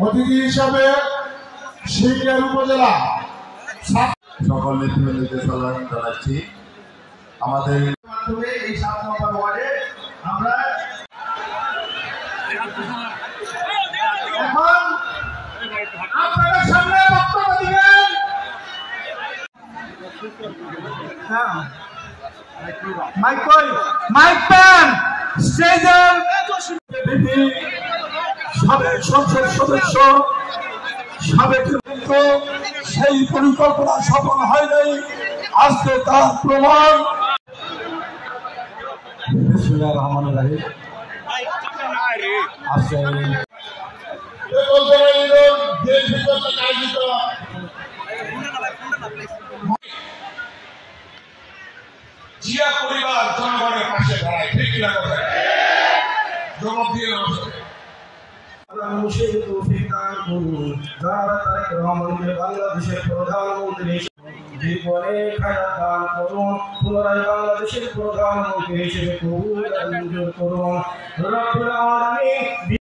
অতিথি হিসাবে শিবগঞ্জ উপজেলা সকল নেতৃবৃন্দকে সালাম জানাচ্ছি। আমাদের মাধ্যমে এই 7 নম্বর ওয়ার্ডে আমরা এখন আপনাদের সামনে বক্তব্য দিবেন। মাইক প্যান স্টেজের সাবেক সংসদ সদস্য সাবেক সেই পরিকল্পনা সফল হয় নাই, আজকে তার প্রমাণ। জিয়া পরিবার জনগণের পাশে দাঁড়ায়, ঠিক কিনা কথা জবাব দিয়ে বাংলাদেশের প্রধানমন্ত্রী জীবনে খায়াত দান করুন, পুনরায় বাংলাদেশের প্রধানমন্ত্রী হিসেবে কবুল মঞ্জুর করুন।